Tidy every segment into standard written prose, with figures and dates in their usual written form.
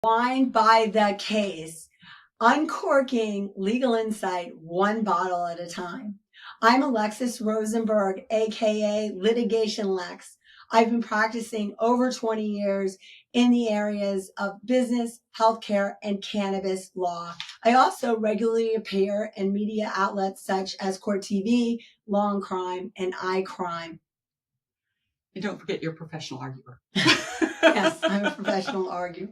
Wine by the case, uncorking legal insight one bottle at a time. I'm Alexis Rosenberg, aka Litigation Lex. I've been practicing over 20 years in the areas of business, healthcare, and cannabis law. I also regularly appear in media outlets such as Court TV, Law and Crime, and iCrime. And don't forget you're a professional arguer. Yes, I'm a professional arguer.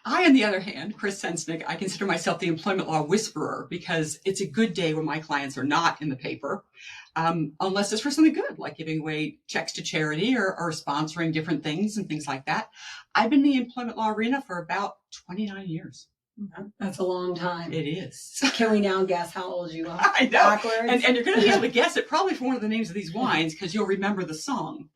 I, on the other hand, Chris Sensnick, I consider myself the employment law whisperer because it's a good day when my clients are not in the paper, unless it's for something good, like giving away checks to charity or sponsoring different things and things like that. I've been in the employment law arena for about 29 years. That's a long time. It is. Can we now guess how old you are? I know. Backwards? And you're going to be able to guess it probably from one of the names of these wines because you'll remember the song.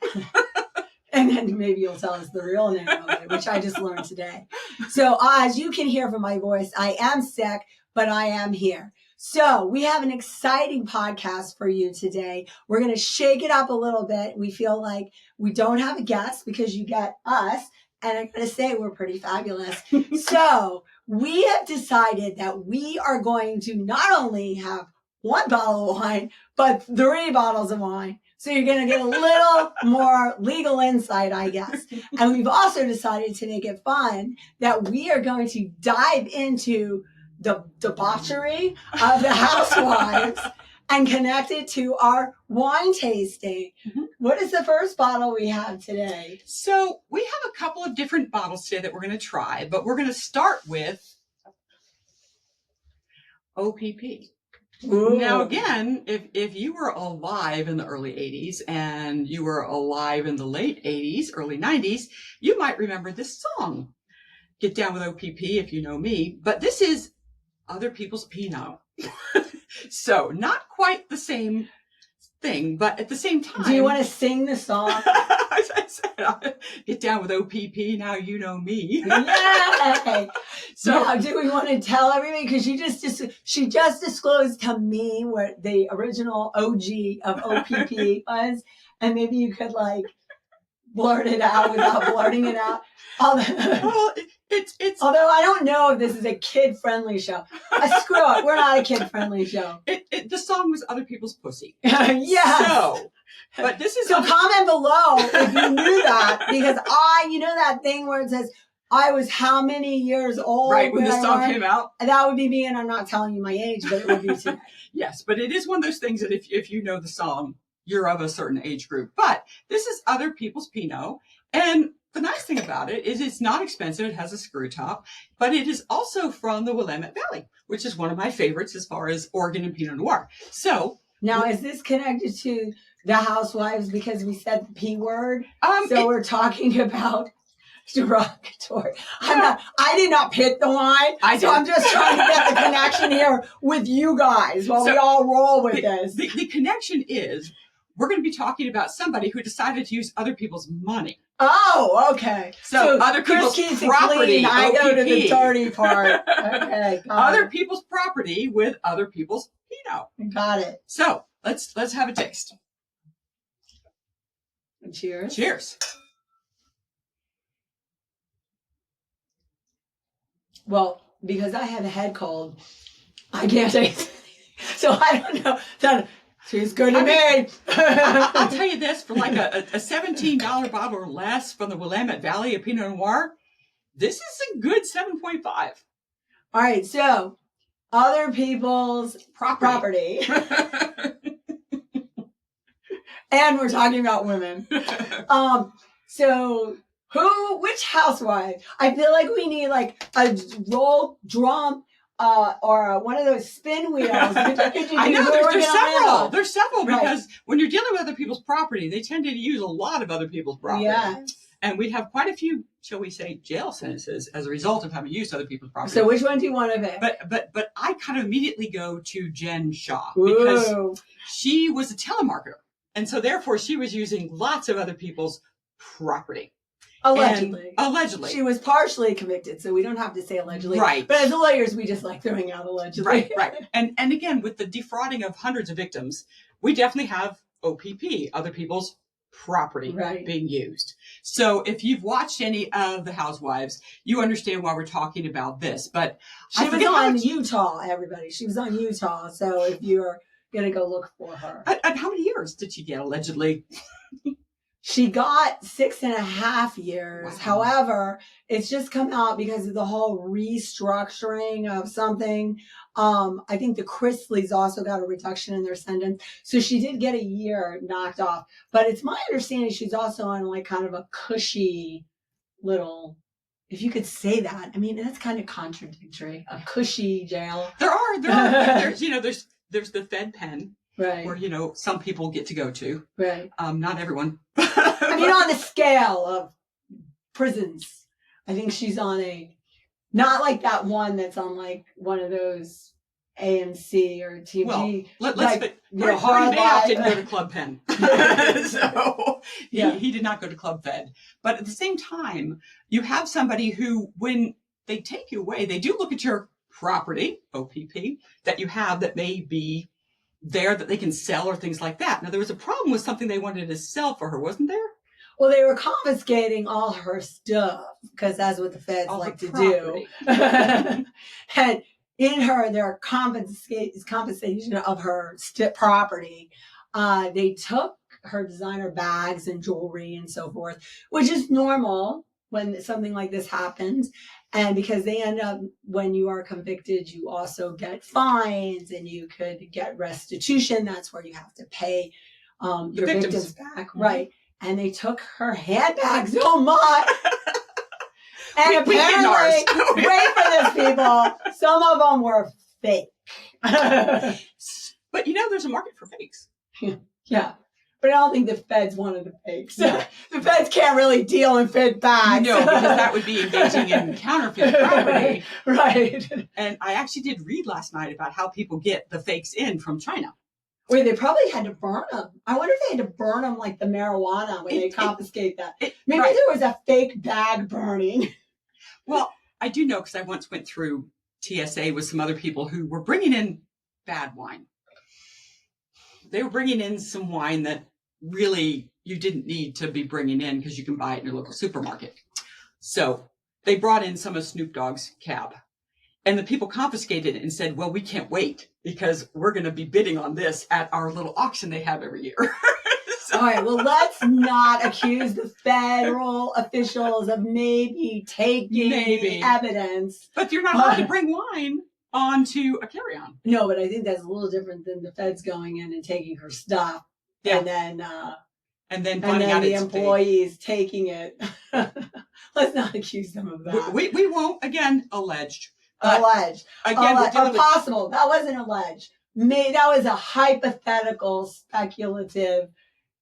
And then maybe you'll tell us the real name of it, which I just learned today. So as you can hear from my voice, I am sick, but I am here. So we have an exciting podcast for you today. We're going to shake it up a little bit. We feel like we don't have a guest because you get us. And I'm going to say we're pretty fabulous. So we have decided that we are going to not only have one bottle of wine, but 3 bottles of wine. So you're going to get a little more legal insight, I guess. And we've also decided to make it fun that we are going to dive into the debauchery of the housewives and connect it to our wine tasting. Mm-hmm. What is the first bottle we have today? So we have a couple of different bottles today that we're going to try, but we're going to start with O.P.P. Ooh. Now, again, if you were alive in the early 80s and you were alive in the late 80s, early 90s, you might remember this song, Get Down with O.P.P. if you know me. But this is other people's Pinot. So not quite the same thing, but at the same time. Do you want to sing the song? As I said, Get Down with O.P.P. Now you know me. Yay! So now, do we want to tell everybody? Because she just disclosed to me what the original OG of O.P.P. was, and maybe you could like blurt it out without blurting it out. Well, it's although I don't know if this is a kid-friendly show. Screw it, we're not a kid-friendly show. The song was Other People's Pussy. Yes. So, but this is comment below if you knew that, because you know that thing where it says I was how many years old? Right, when the song came out. That would be me, and I'm not telling you my age, but it would be today. Yes, but it is one of those things that if you know the song, you're of a certain age group. But this is Other People's Pinot, and the nice thing about it is it's not expensive. It has a screw top, but it is also from the Willamette Valley, which is one of my favorites as far as Oregon and Pinot Noir. So now, is this connected to the housewives because we said the P word? We're talking about derogatory. I did not pick the wine, so I'm just trying to get the connection here with you guys while we all roll with this. The connection is we're going to be talking about somebody who decided to use other people's money. Oh, okay. So other people's property. I go to the dirty part. Okay. Other people's property with other people's Pinot. Got it. So let's have a taste. Cheers. Cheers. Well, because I have a head cold, I can't taste anything. So I don't know. She's good to me. I'll tell you this, for like a $17 bottle or less from the Willamette Valley of Pinot Noir, this is a good 7.5. All right, so other people's property. And we're talking about women. So which housewife? I feel like we need like a roll drum. Or one of those spin wheels. I know there's several right. Because when you're dealing with other people's property, they tend to use a lot of other people's property. Yes. And we have quite a few, shall we say, jail sentences as a result of having used other people's property. So which one do you want to pick? But I kind of immediately go to Jen Shaw because Ooh. She was a telemarketer, and so therefore she was using lots of other people's property. Allegedly. She was partially convicted, so we don't have to say allegedly. Right. But as lawyers, we just like throwing out allegedly. Right. And again, with the defrauding of hundreds of victims, we definitely have O.P.P, other people's property being used. So if you've watched any of the Housewives, you understand why we're talking about this. But she was on Utah, everybody. She was on Utah. So if you're going to go look for her. And how many years did she get, allegedly? She got 6.5 years. Wow. However, it's just come out because of the whole restructuring of something. I think the Chrisleys also got a reduction in their sentence. So she did get a year knocked off. But it's my understanding she's also on like kind of a cushy little, if you could say that. I mean, that's kind of contradictory. A cushy jail. There's the Fed pen. Right. Where, some people get to go to. Right. Not everyone. I mean, on the scale of prisons, I think she's on not like that one that's on like one of those AMC or TV. Well, Green Bay didn't go to Club Penn. So he did not go to Club Fed. But at the same time, you have somebody who, when they take you away, they do look at your property, O.P.P, that you have that may be there that they can sell or things like that. Now, there was a problem with something they wanted to sell for her, wasn't there? Well, they were confiscating all her stuff because that's what the feds like to do. And in their compensation of her property, they took her designer bags and jewelry and so forth, which is normal when something like this happens. And because they end up, when you are convicted, you also get fines and you could get restitution. That's where you have to pay your victims back. Mm-hmm. Right. And they took her handbags. Oh my. And apparently, wait for this, people. Some of them were fake. But there's a market for fakes. Yeah. But I don't think the feds wanted the fakes. No. The feds can't really deal in fake bags. No, because that would be engaging in counterfeit property. Right. And I actually did read last night about how people get the fakes in from China. Wait, they probably had to burn them. I wonder if they had to burn them like the marijuana when they confiscate that. Maybe there was a fake bag burning. Well, I do know because I once went through TSA with some other people who were bringing in bad wine. They were bringing in some wine that really you didn't need to be bringing in because you can buy it in your local supermarket. So they brought in some of Snoop Dogg's cab. And the people confiscated it and said, well, we can't wait because we're going to be bidding on this at our little auction they have every year. All right, well, let's not accuse the federal officials of maybe taking evidence. But you're not allowed to bring wine onto a carry-on. No, but I think that's a little different than the feds going in and taking her stuff. Yeah. And then finding out the employees taking it. Let's not accuse them of that. We won't. Again, alleged. Alleged. Again, or possible. That wasn't alleged. That was a hypothetical, speculative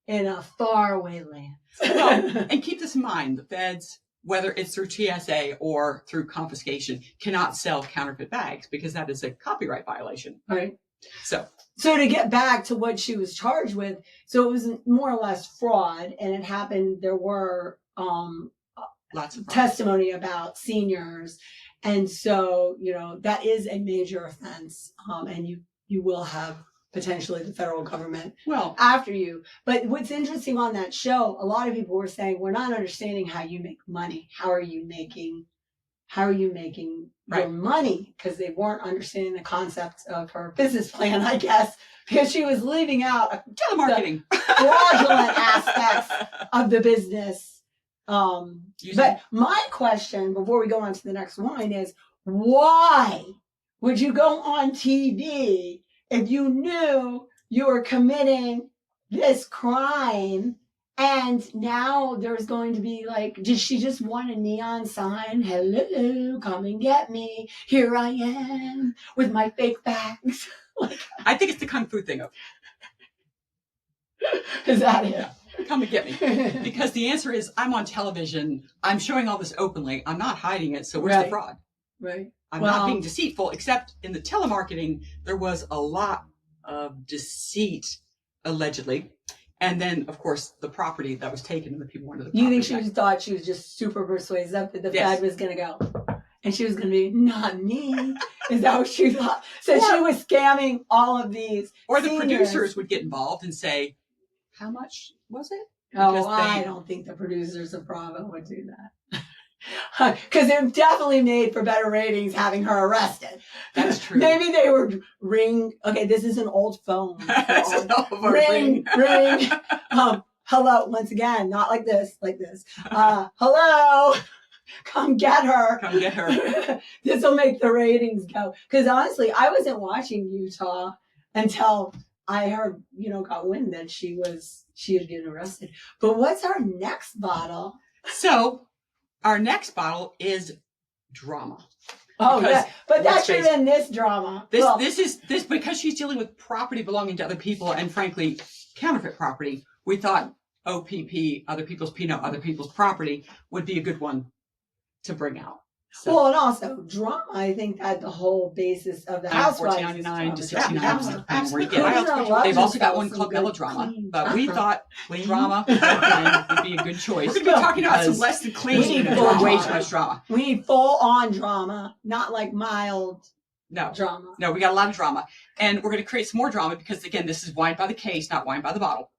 in a faraway land. Well, and keep this in mind, the feds, whether it's through TSA or through confiscation, cannot sell counterfeit bags because that is a copyright violation. Right. So to get back to what she was charged with, so it was more or less fraud, and it happened. There were lots of testimony about seniors. And so, that is a major offense. And you will have potentially the federal government after you. But what's interesting on that show, a lot of people were saying, we're not understanding how you make money. How are you making your money? Because they weren't understanding the concept of her business plan, I guess, because she was leaving out telemarketing, fraudulent aspects of the business. But my question before we go on to the next one is, why would you go on TV if you knew you were committing this crime and now there's going to be did she just want a neon sign? Hello, come and get me. Here I am with my fake bags. I think it's the Kung Fu thing. Is that it? Yeah. Come and get me. Because the answer is, I'm on television. I'm showing all this openly. I'm not hiding it. So where's the fraud? Right. I'm not being deceitful, except in the telemarketing, there was a lot of deceit, allegedly. And then, of course, the property that was taken and the people wanted the property. You think she thought she was just super persuasive that the Fed was going to go? And she was going to be, not me. Is that what she thought? So she was scamming all of these Or the producers would get involved and say, how much was it? Oh, I don't think the producers of Bravo would do that. Because it definitely made for better ratings having her arrested. That's true. Maybe they would ring. Okay, this is an old phone. Ring. Hello, once again, not like this, like this. Hello, come get her. Come get her. This will make the ratings go. Because honestly, I wasn't watching Utah until I heard, got wind that she had been arrested. But what's our next bottle? So, our next bottle is drama. Oh, yeah. But that should have been this drama. This is because she's dealing with property belonging to other people and frankly, counterfeit property. We thought O.P.P, other people's Pinot, other people's property, would be a good one to bring out. So. Well, and also drama. I think that the whole basis of the Housewives. $14.99 to $69. They've also got one called Melodrama, but we thought drama would be a good choice. We're going to be talking about some less than clean or way too much drama. We need full-on drama, not like mild drama. No, we got a lot of drama, and we're going to create some more drama because again, this is wine by the case, not wine by the bottle.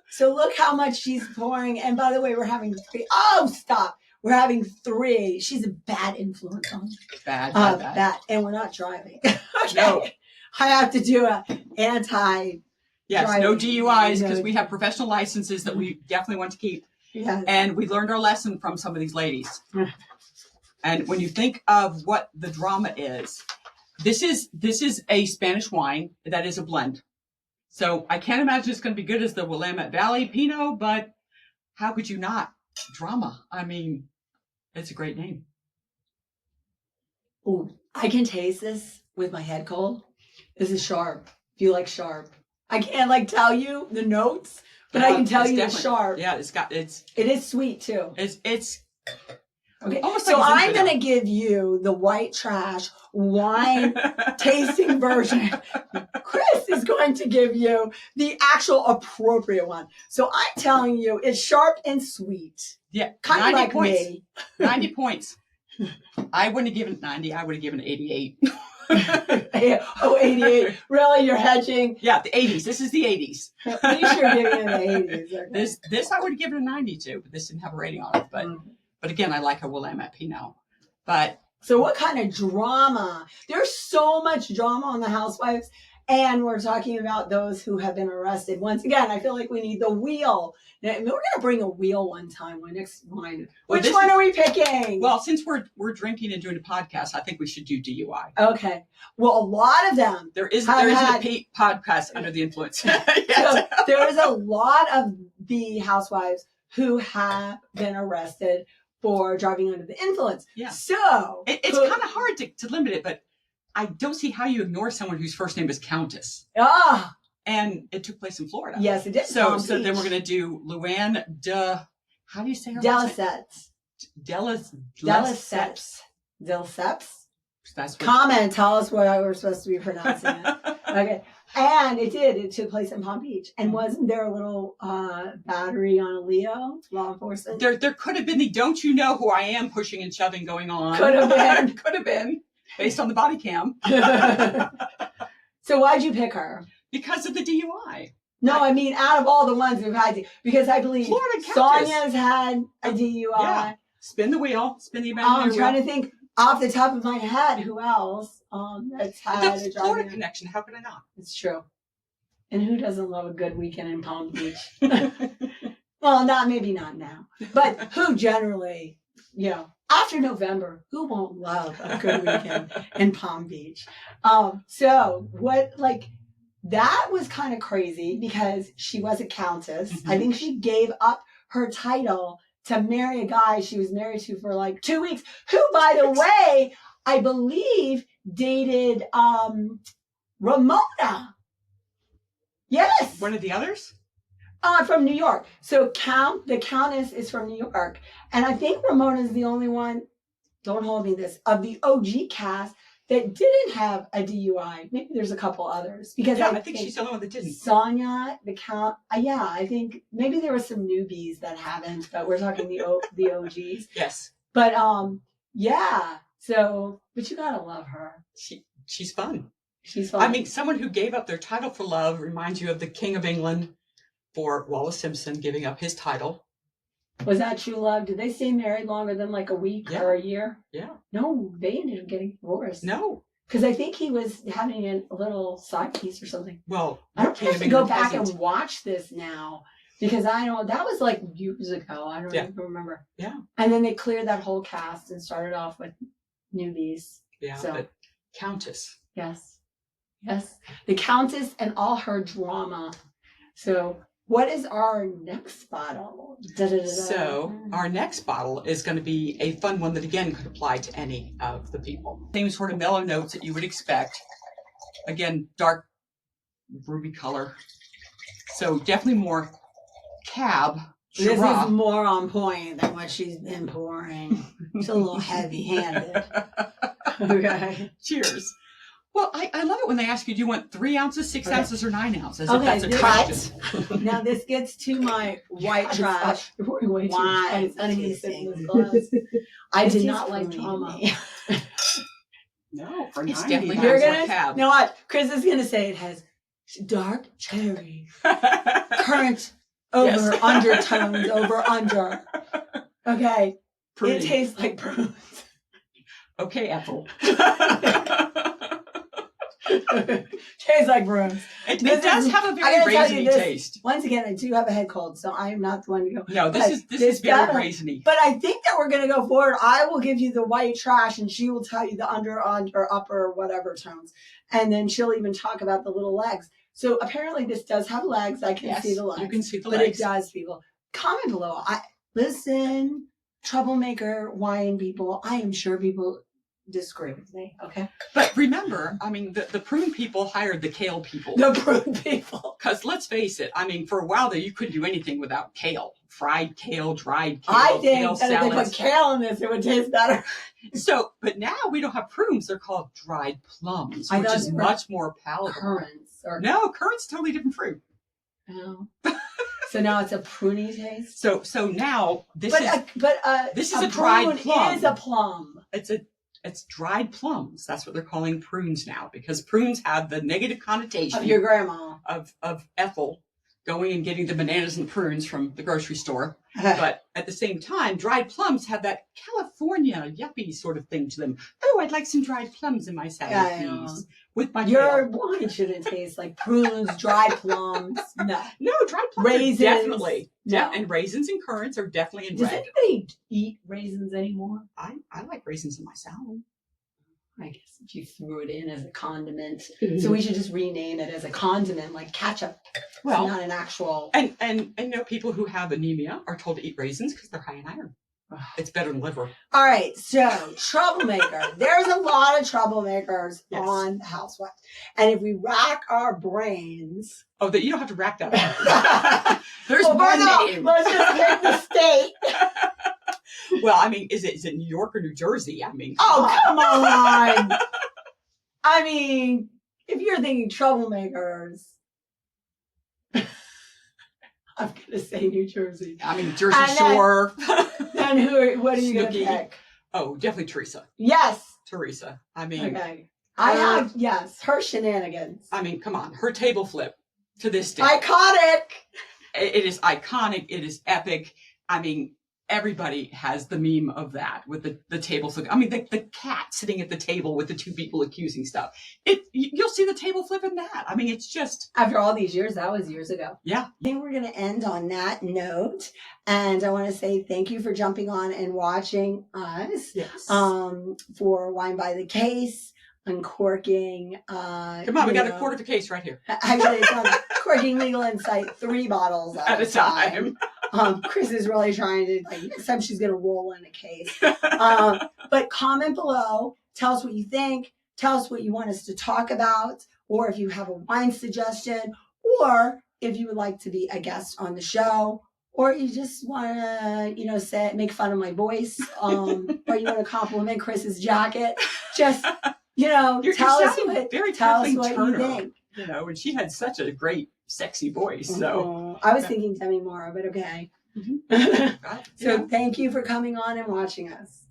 So look how much she's pouring. And by the way, we're having 3. Oh, stop. We're having 3. She's a bad influence on me. Bad. And we're not driving. Okay. No. I have to do a anti. Yes, no DUIs because we have professional licenses that we definitely want to keep. Yes. And we learned our lesson from some of these ladies. And when you think of what the drama is, this is a Spanish wine that is a blend. So I can't imagine it's going to be good as the Willamette Valley Pinot, but how could you not? Drama. I mean, it's a great name. Ooh, I can taste this with my head cold. This is sharp. If you like sharp. I can't tell you the notes, but I can tell you it's sharp. Yeah, it is sweet too. It's okay. So I'm going to give you the white trash wine tasting version. Chris is going to give you the actual appropriate one. So I'm telling you, it's sharp and sweet. Yeah, kind of like points. Me. 90 points. I wouldn't have given it 90. I would have given it 88. Oh, 88. Really? You're hedging? Yeah, the 80s. This is the 80s. At least you're giving it the 80s. Okay. This I would have given a 92, but this didn't have a rating on it. But again, I like a Willamette Pinot. So what kind of drama? There's so much drama on the Housewives. And we're talking about those who have been arrested. Once again, I feel like we need the wheel. Now, we're going to bring a wheel one time. Which one are we picking? Well, since we're drinking and doing a podcast, I think we should do DUI. Okay. Well, a lot of them. There isn't a podcast under the influence. So there is a lot of the Housewives who have been arrested for driving under the influence. Yeah. So it's kind of hard to limit it, but I don't see how you ignore someone whose first name is Countess. And it took place in Florida. Yes, it did. So then we're going to do Luann de, how do you say her Delesseps. Delesseps. That's comment. Tell us what we're supposed to be pronouncing it. Okay. And it took place in Palm Beach. And wasn't there a little battery on a Leo, law enforcement? There could have been the don't you know who I am pushing and shoving going on. Could have been. Could have been. Based on the body cam. So why'd you pick her? Because of the DUI. No, I mean, out of all the ones we've had, because I believe Sonia's had a DUI. Yeah. Spin the wheel. Spin the imaginary wheel. I'm trying to think off the top of my head who else that's had that's a Florida connection. How could I not? It's true. And who doesn't love a good weekend in Palm Beach? Well, maybe not now, but who generally, after November, who won't love a good weekend in Palm Beach? So that was kind of crazy because she was a countess. Mm-hmm. I think she gave up her title to marry a guy she was married to for 2 weeks, who, by the way, I believe dated Ramona. Yes. One of the others? From New York. So the Countess is from New York. And I think Ramona is the only one, don't hold me this, of the OG cast that didn't have a DUI. Maybe there's a couple others. Because I think she's the only one that didn't. Sonia, the Count, I think maybe there were some newbies that haven't, but we're talking the OGs. Yes. But yeah. So, but you gotta love her. She's fun. She's fun. I mean, someone who gave up their title for love reminds you of the King of England. for Wallace Simpson giving up his title. Was that true love? Did they stay married longer than like a week or a year? Yeah. No, they ended up getting divorced. No. Because I think he was having a little side piece or something. Well, I don't have to go back and watch this now. Because I know that was like years ago. I don't even remember. Yeah. And then they cleared that whole cast and started off with newbies. Yeah. So, but Countess. Yes. Yes. The Countess and all her drama. So what is our next bottle? Da-da-da-da. So our next bottle is going to be a fun one that again could apply to any of the people. Same sort of mellow notes that you would expect. Again, dark ruby color. So definitely more cab. This is more on point than what she's been pouring. It's a little heavy-handed. Okay. Cheers. Well, I love it when they ask you, do you want 3 ounces, 6 ounces, or 9 ounces? Okay, If that's a question. Now this gets to my white trash. Wine tasting. I did not like drama. No, for it's 90, definitely you're gonna cab. You know what? Chris is gonna say it has dark cherry, currant over undertones over under. Okay, it tastes like prunes. Okay, Ethel. Tastes like prunes. It does have a very raisiny taste. Once again, I do have a head cold, so I am not the one to go. No, this is very raisiny. But I think that we're going to go forward. I will give you the white trash, and she will tell you the under, upper, whatever tones. And then she'll even talk about the little legs. So apparently this does have legs. I can see the legs. You can see the legs. legs. But it does, people. Comment below. Listen, troublemaker wine people. I am sure people disagree with me, okay? But remember, I mean, the prune people hired the kale people. The prune people. Because let's face it, I mean, for a while there, you couldn't do anything without kale. Fried kale, dried kale, I think kale that if they put kale in this, it would taste better. So, but now we don't have prunes. They're called dried plums, which is much more palatable. Currants. No, currants, totally different fruit. Oh. So now it's a pruny taste? So now this is a dried plum. It is a plum. It's dried plums. That's what they're calling prunes now, because prunes have the negative connotation of your grandma of Ethel going and getting the bananas and prunes from the grocery store. But at the same time, dried plums have that California yuppie sort of thing to them. Oh, I'd like some dried plums in my salad, please. With my your wine shouldn't taste like prunes, dried plums. No, dried plums raisins, definitely. No. Yeah, and raisins and currants are definitely in bread. Does anybody eat raisins anymore? I like raisins in my salad. I guess if you threw it in as a condiment. So we should just rename it as a condiment, like ketchup. Well, it's not an actual. And you know, people who have anemia are told to eat raisins because they're high in iron. It's better than liver. All right, so troublemaker. There's a lot of troublemakers on the Housewives, and if we rack our brains. Oh, that you don't have to rack that up. There's one name. Let's just pick the state. Well, I mean, is it New York or New Jersey? I mean, come on. I mean, if you're thinking troublemakers, I'm gonna say New Jersey. I mean, Jersey Shore. And what are you gonna pick? Oh, definitely Teresa. Yes, Teresa. I mean, okay. Her shenanigans. I mean, come on, her table flip to this day. Iconic. It is iconic. It is epic. I mean, everybody has the meme of that with the table flip. I mean, the cat sitting at the table with the two people accusing stuff. You'll see the table flip in that. I mean, it's just. After all these years, that was years ago. Yeah. I think we're going to end on that note. And I want to say thank you for jumping on and watching us. Yes. For Wine by the Case, uncorking. Come on, we got a quarter of a case right here. Actually, it's on Corking Legal Insight, 3 bottles at a time. Chris is really trying to, next time she's going to roll in a case. But comment below. Tell us what you think. Tell us what you want us to talk about. Or if you have a wine suggestion. Or if you would like to be a guest on the show. Or you just want to, make fun of my voice. Or you want to compliment Chris's jacket. Just, tell us what you think. You know, and she had such a great, sexy voice. So I was thinking Demi Moore, but okay. Mm-hmm. So thank you for coming on and watching us.